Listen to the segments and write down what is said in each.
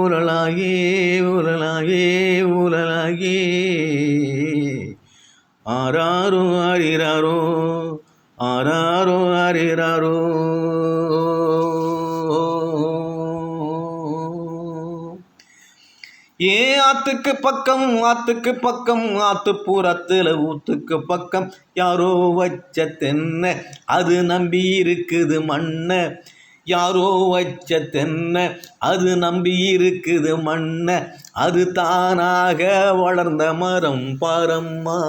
ஊரலாகி ஊரலாகி ஊரலாகி ஆராரோ ஆரிராரோ ஆராரோ ஆரிராரோ. ஆத்துக்கு பக்கம் ஆத்துக்கு பக்கம் ஆத்துப்புறத்துல ஊத்துக்கு பக்கம் யாரோ வச்ச தென்ன அது நம்பி இருக்குது மண்ண. யாரோ வச்ச தென்ன அது நம்பி இருக்குது மண்ண. அது தானாக வளர்ந்த மரம் பாரம்மா.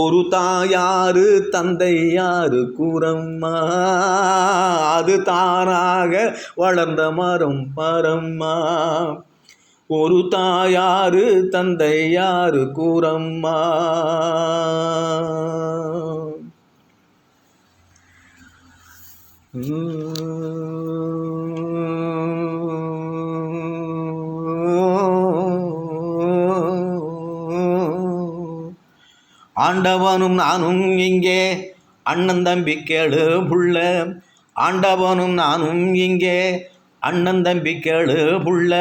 ஒரு தாயாரு தந்தை யாரு கூறம்மா. அது தானாக வளர்ந்த மரம் பாரம்மா. ஒரு தாயாரு தந்தை யாரு கூறம்மா. ஆண்டவனும் நானும் இங்கே அண்ணன் தம்பி கேளு புள்ள. ஆண்டவனும் நானும் இங்கே அண்ணன் தம்பி கேளு புள்ள.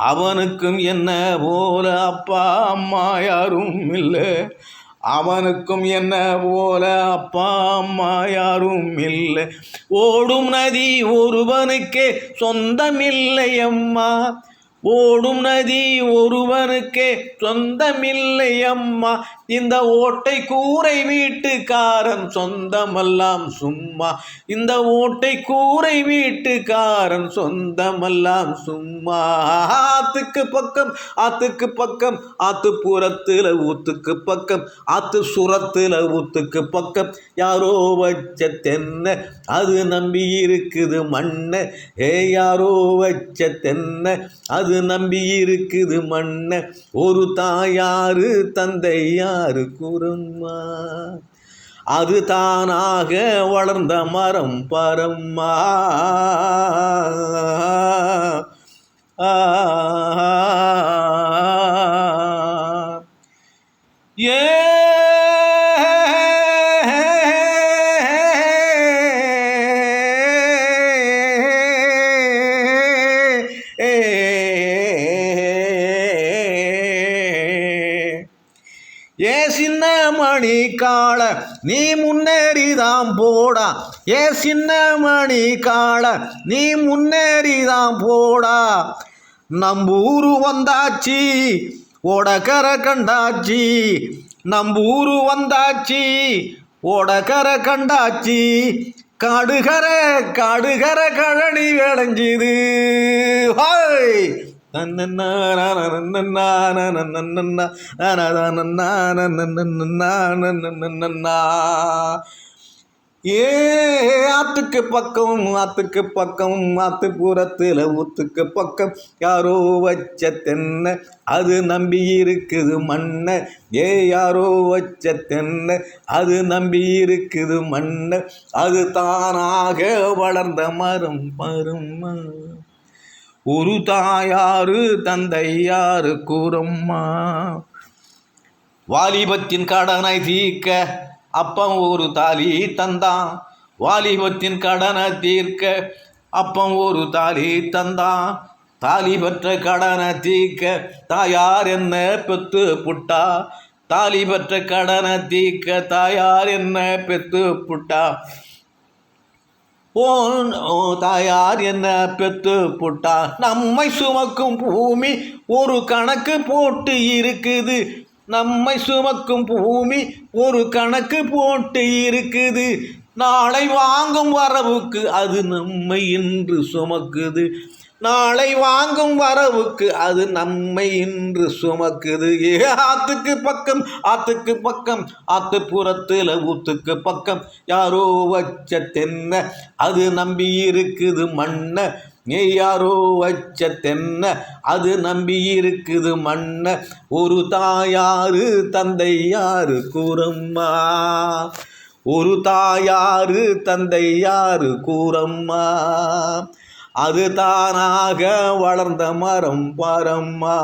அவனுக்கும் என்ன போல அப்பா அம்மா யாரும் இல்லை. அவனுக்கும் என்ன போல அப்பா அம்மா யாரும் இல்லை. ஓடும் நதி ஒருவனுக்கே சொந்தமில்லை அம்மா. ஓடும் நதி ஒருவனுக்கே சொந்தமில்லை அம்மா. இந்த ஓட்டை கூரை வீட்டுக்காரன் சொந்தமெல்லாம் சும்மா. இந்த ஓட்டை கூரை வீட்டுக்காரன் சொந்தமெல்லாம் சும்மா. ஆத்துக்கு பக்கம் ஆத்துக்கு பக்கம் ஆத்துப்புறத்துல ஊத்துக்கு பக்கம் ஆத்து சுரத்துல ஊத்துக்கு பக்கம் யாரோ வச்ச தென்ன அது நம்பி இருக்குது மண்ண. யாரோ வச்ச தென்ன அது நம்பி இருக்குது மண்ண. ஒரு தாயாரு தந்தை யாரு கூறம்மா. அது தானாக வளர்ந்த மரம் பாரம்மா. ஏ ஏ சின்ன மணி காள நீ முன்னேறிதான் போடா. ஏ சின்ன மணி காள நீ முன்னேறிதான் போடா. நம்பூரு வந்தாச்சி ஓடக்கர கண்டாச்சி. நம்பூரு வந்தாச்சி ஓடக்கர கண்டாச்சி. காடுகர காடுகர கழனி விளைஞ்சிது. ஹாய் ஆத்துக்கு பக்கம் ஆத்துக்கு பக்கம் ஆத்துப்புறத்துல ஊத்துக்கு பக்கம் யாரோ வச்ச தென்ன அது நம்பி இருக்குது மண்ண. யாரோ வச்ச தென்ன அது நம்பி இருக்குது மண்ண. அது தானாக வளர்ந்த மரம் பரும்மா. ஒரு தாயாரு தந்தை யாரு கூறம்மா. வாலிபத்தின் கடனை தீர்க்க அப்பம் ஒரு தாலி தந்தான். வாலிபத்தின் கடனை தீர்க்க அப்பம் ஒரு தாலி தந்தான். தாலி பெற்ற கடனை தீர்க்க தாயார் என்ன பெத்து புட்டா. தாலி பெற்ற கடனை தீர்க்க தாயார் என்ன பெத்து புட்டா. தாயார் என்ன பெத்து புட்டா. நம்மை சுமக்கும் பூமி ஒரு கணக்கு போட்டு இருக்குது. நம்மை சுமக்கும் பூமி ஒரு கணக்கு போட்டு இருக்குது. நாளை வாங்கும் வரவுக்கு அது நம்மை இன்று சுமக்குது. நாளை வாங்கும் வரவுக்கு அது நம்மை இன்று சுமக்குது. ஆத்துக்கு பக்கம் ஆத்துக்கு பக்கம் ஆத்துப்புறத்துல ஊத்துக்கு பக்கம் யாரோ வச்ச தென்ன அது நம்பி இருக்குது மண்ண. யாரோ வச்ச தென்ன அது நம்பி இருக்குது மண்ண. ஒரு தாயாரு தந்தை யாரு கூறம்மா. ஒரு தாயாரு தந்தை யாரு கூறம்மா. அது தானாக வளர்ந்த மரம் பாரம்மா.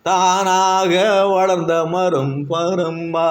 தானாக வளர்ந்த மரம் பாரம்மா.